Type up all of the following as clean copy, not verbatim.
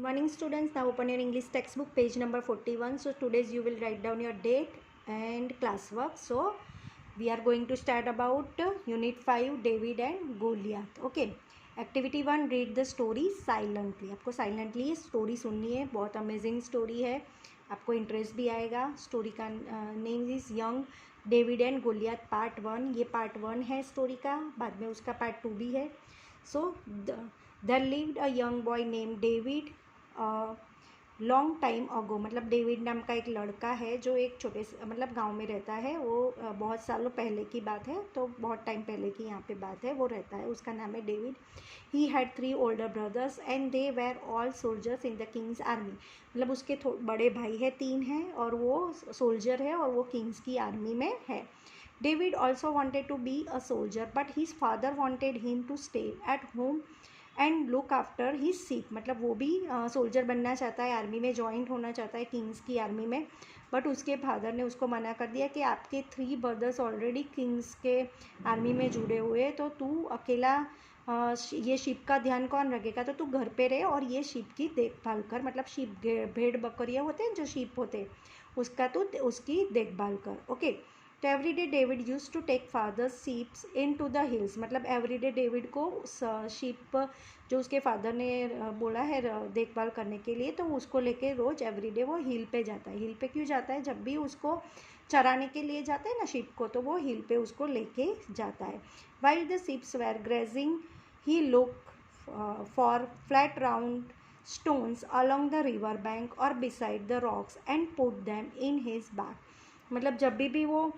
morning students. Now open your English textbook page number 41. So today's you will write down your date and classwork. So we are going to start about unit 5 David and Goliath. Okay, activity 1 read the story silently. आपको silently ये story सुननी है, बहुत amazing story है, आपको interest भी आएगा. Story का name is young David and Goliath part 1. ये पार्ट 1 है स्टोरी का, बाद में उसका पार्ट 2 भी है. So there lived a young boy name David long time ago. मतलब डेविड नाम का एक लड़का है जो एक छोटे से मतलब गांव में रहता है. वो बहुत सालों पहले की बात है, तो बहुत टाइम पहले की यहाँ पे बात है. वो रहता है, उसका नाम है David. He had 3 older brothers and they were all soldiers in the king's army. मतलब उसके बड़े भाई है, 3 हैं, और वो सोल्जर है और वो किंग्स की आर्मी में है. David also wanted to be a soldier but his father wanted him to stay at home and look after his sheep. मतलब वो भी सोल्जर बनना चाहता है, आर्मी में जॉइंट होना चाहता है किंग्स की आर्मी में, बट उसके फादर ने उसको मना कर दिया कि आपके 3 ब्रदर्स ऑलरेडी किंग्स के आर्मी में जुड़े हुए हैं, तो तू अकेला ये शीप का ध्यान कौन रखेगा, तो तू घर पे रहे और ये शीप की देखभाल कर. मतलब शीप भेड़ बकरियाँ होते हैं जो शीप होते हैं, उसका तू उसकी देखभाल कर. ओके, तो everyday David use to take father sheeps into the hills. मतलब एवरीडे डेविड को शीप जो उसके फादर ने बोला है देखभाल करने के लिए, तो उसको लेके रोज़ एवरीडे वो हिल पे जाता है. हिल पे क्यों जाता है? जब भी उसको चराने के लिए जाते हैं ना शीप को, तो वो हिल पे उसको लेके जाता है. While the sheeps were grazing he look for flat round stones along the river bank or beside the rocks and put them in his bag. मतलब जब भी वो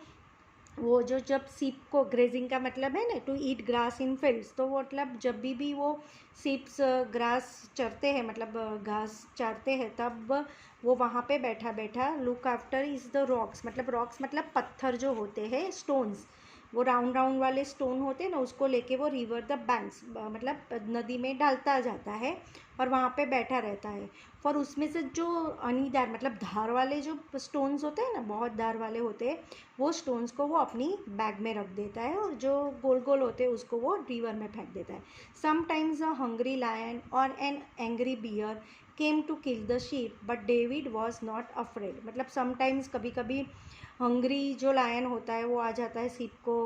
जो जब सीप को, ग्रेजिंग का मतलब है ना to eat grass in fields, तो वो मतलब जब भी वो सीप्स ग्रास चरते हैं, मतलब घास चारते हैं, तब वो वहाँ पे बैठा बैठा look after is the rocks. मतलब रॉक्स मतलब पत्थर जो होते हैं, स्टोन्स, वो राउंड राउंड वाले स्टोन होते हैं ना, उसको लेके वो रिवर द बैंक्स मतलब नदी में डालता जाता है और वहाँ पे बैठा रहता है. और उसमें से जो अनीदार मतलब धार वाले जो स्टोन्स होते हैं ना, बहुत धार वाले होते हैं, वो स्टोन्स को वो अपनी बैग में रख देता है, और जो गोल गोल होते हैं उसको वो रिवर में फेंक देता है. Sometimes a hungry lion or an angry bear came to kill the sheep but David was not afraid. मतलब समटाइम्स कभी कभी हंग्री जो लायन होता है वो आ जाता है शीप को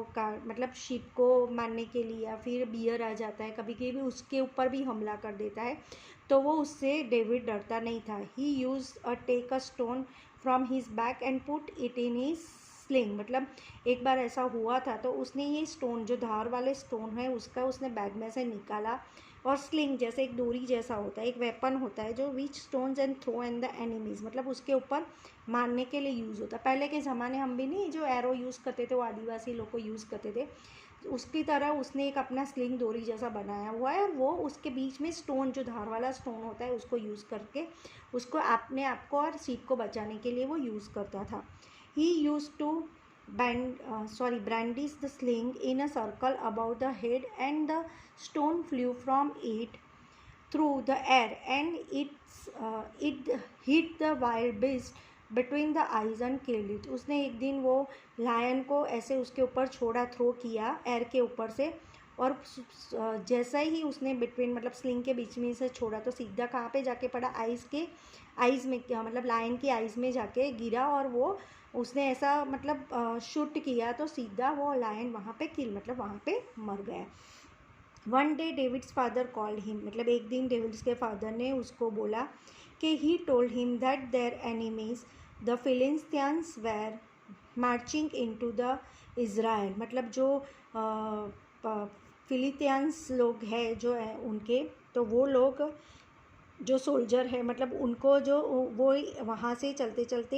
मतलब शीप को मारने के लिए, या फिर बियर आ जाता है कभी कभी, उसके ऊपर भी हमला कर देता है, तो वो उससे डेविड डरता नहीं था. He use a take a stone from his back and put it in his sling. मतलब एक बार ऐसा हुआ था, तो उसने ये स्टोन जो धार वाले स्टोन है उसका उसने बैग में से निकाला, और स्लिंग जैसे एक डोरी जैसा होता है, एक वेपन होता है जो which stones and throw and the enemies. मतलब उसके ऊपर मारने के लिए यूज़ होता है. पहले के ज़माने हम भी नहीं जो एरो यूज़ करते थे, वो आदिवासी लोग को यूज़ करते थे, उसकी तरह उसने एक अपना स्लिंग डोरी जैसा बनाया हुआ है, और वो उसके बीच में स्टोन जो धार वाला स्टोन होता है उसको यूज़ करके उसको अपने आप को और शीप को बचाने के लिए वो यूज़ करता था. He use to brandish the sling in a circle above the head, and the stone flew from it through the air, and it hit the wild beast between the eyes and killed it. उसने एक दिन वो lion को ऐसे उसके ऊपर छोड़ा, throw किया एयर के ऊपर से, और जैसा ही उसने बिटवीन मतलब स्लिंग के बीच में से छोड़ा, तो सीधा कहाँ पे जाके पड़ा? आइज़ में, मतलब लायन की आइज़ में जाके गिरा, और वो उसने ऐसा मतलब शूट किया, तो सीधा वो लायन वहाँ पे किल मतलब वहाँ पे मर गया. One day David's father called him. मतलब एक दिन डेविड्स के फादर ने उसको बोला कि he told him that there enemies the Philistines were marching into the Israel. मतलब जो फिलिस्तीयंस लोग हैं जो है उनके, तो वो लोग जो सोल्जर है मतलब उनको जो वो वहाँ से चलते चलते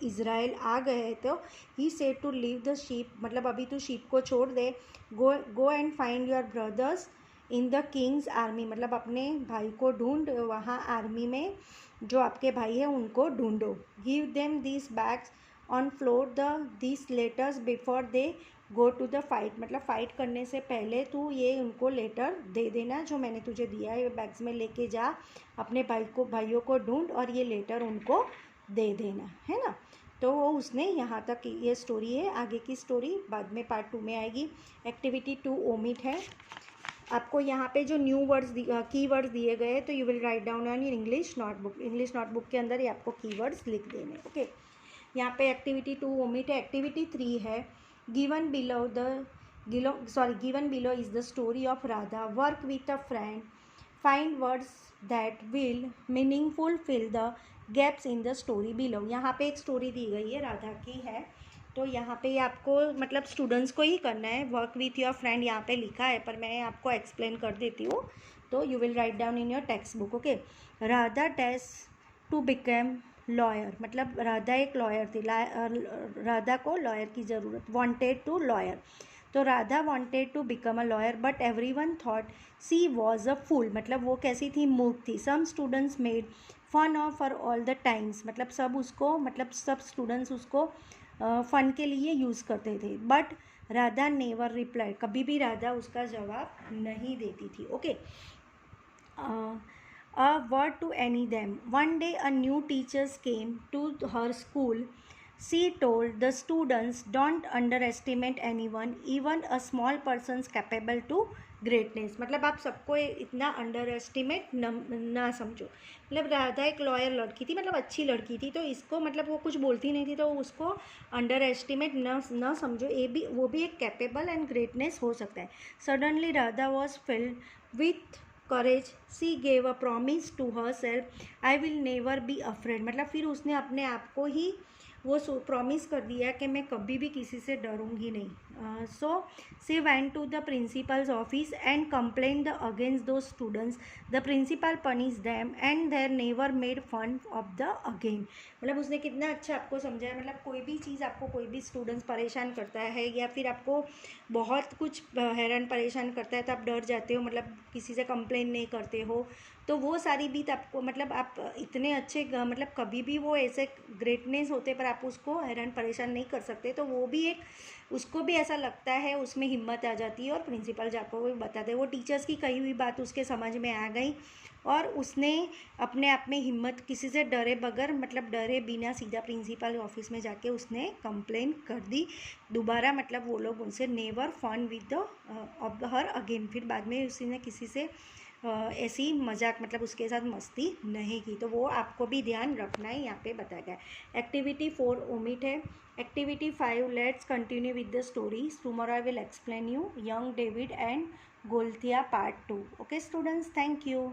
इज़राइल आ गए, तो he said to leave the sheep. मतलब अभी तू शीप को छोड़ दे, go and find your brothers in the king's army. मतलब अपने भाई को ढूंढ, वहाँ आर्मी में जो आपके भाई है उनको ढूंढो. Give them this bags on floor this letters before they go to the fight. मतलब फ़ाइट करने से पहले तू ये उनको लेटर दे देना जो मैंने तुझे दिया है, बैग्स में लेके जा, अपने भाइयों को ढूंढ और ये लेटर उनको दे देना, है ना. तो वो उसने यहाँ तक ये स्टोरी है. आगे की स्टोरी बाद में पार्ट 2 में आएगी. एक्टिविटी 2 ओमिट है. आपको यहाँ पे जो न्यू वर्ड्स की वर्ड्स दिए गए तो you will write down on English notebook. English notebook के अंदर ये आपको की वर्ड्स लिख देने। ओके, यहाँ पे एक्टिविटी 2 ओमिट है। एक्टिविटी 3 है given below is the story of Radha, work with a friend, find words that will meaningful fill the gaps in the story below. यहाँ पे एक स्टोरी दी गई है, राधा की है, तो यहाँ पे आपको मतलब स्टूडेंट्स को ही करना है। वर्क विथ योर फ्रेंड यहाँ पे लिखा है, पर मैं आपको एक्सप्लेन कर देती हूँ। तो you will write down in your text book. Okay, Radha test to become lawyer, मतलब राधा एक लॉयर थी, राधा को लॉयर की ज़रूरत, वांटेड टू लॉयर, तो Radha wanted to become a lawyer but everyone thought she was a fool, मतलब वो कैसी थी, मूर्ख थी। Some students made fun of her all the times, मतलब सब स्टूडेंट्स उसको फ़न के लिए यूज़ करते थे। बट राधा नेवर रिप्लाई, कभी भी राधा उसका जवाब नहीं देती थी। Okay, a word to any them. One day a new teacher came to her school. She told the students, don't underestimate anyone, even a small person's capable to greatness, मतलब आप सबको इतना अंडर एस्टिमेट ना समझो। मतलब राधा एक lawyer लड़की थी, मतलब अच्छी लड़की थी, तो इसको मतलब वो कुछ बोलती नहीं थी, तो उसको अंडर एस्टिमेट ना समझो, वो भी एक कैपेबल एंड ग्रेटनेस हो सकता है। Suddenly Radha was filled with courage, she gave a promise to herself, I will never be afraid, मतलब फिर उसने अपने आप को ही वो प्रॉमिस कर दिया कि मैं कभी भी किसी से डरूंगी नहीं। So she went to the principal's office and complain the against those students, the principal punish them and there never made fun of the again. मतलब उसने कितना अच्छा आपको समझाया, मतलब कोई भी चीज़ आपको कोई भी स्टूडेंट्स परेशान करता है या फिर आपको बहुत कुछ हैरान परेशान करता है तो आप डर जाते हो, मतलब किसी से कंप्लेन नहीं करते हो, तो वो सारी बीत आपको, मतलब आप इतने अच्छे मतलब कभी भी वो ऐसे ग्रेटनेस होते पर आप उसको हैरान परेशान नहीं कर सकते, तो वो भी एक उसको भी ऐसा लगता है, उसमें हिम्मत आ जाती है और प्रिंसिपल जाकर वो बताते हैं। वो टीचर्स की कही हुई बात उसके समझ में आ गई और उसने अपने आप में हिम्मत, किसी से डरे बगैर, मतलब डरे बिना सीधा प्रिंसिपल ऑफिस में जाके उसने कंप्लेन कर दी दोबारा, मतलब वो लोग उनसे never fun with the of her again, फिर बाद में उसी ने किसी से ऐसी मजाक, मतलब उसके साथ मस्ती नहीं की। तो वो आपको भी ध्यान रखना है, यहाँ पे बताया गया है। एक्टिविटी 4 ओमिट है। Activity 5 let's continue with the stories, tomorrow I will explain you young David and Goliath part 2। Okay students, thank you.